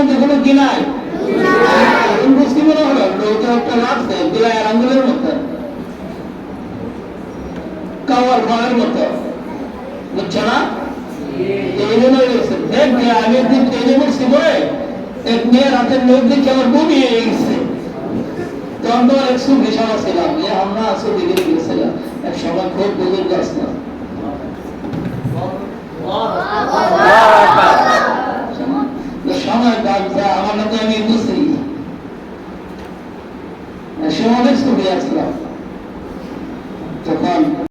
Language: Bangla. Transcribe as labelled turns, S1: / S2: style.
S1: মধ্যে কোনো কি নাই বুঝতে মনে হলো লোকে একটা লাগছে বিলায়ের আঙ্গুলের মতো কাওয়ার ঘরের মতো বুঝছো না এই জন্য দেখ আমি একদিন ট্রেনে বসছি বলে এক মেয়ের হাতের লোক দেখে আমার বমি হয়ে গেছে তখন তোমার এক সুখে সভা ছিলাম আমরা সুখে গিয়ে গেছিলাম এক সভা খুব বুজুর্গ আসলাম সময় ডাক্তার আমার নাকি আমি বুঝি সে অনেক সুখে আসলাম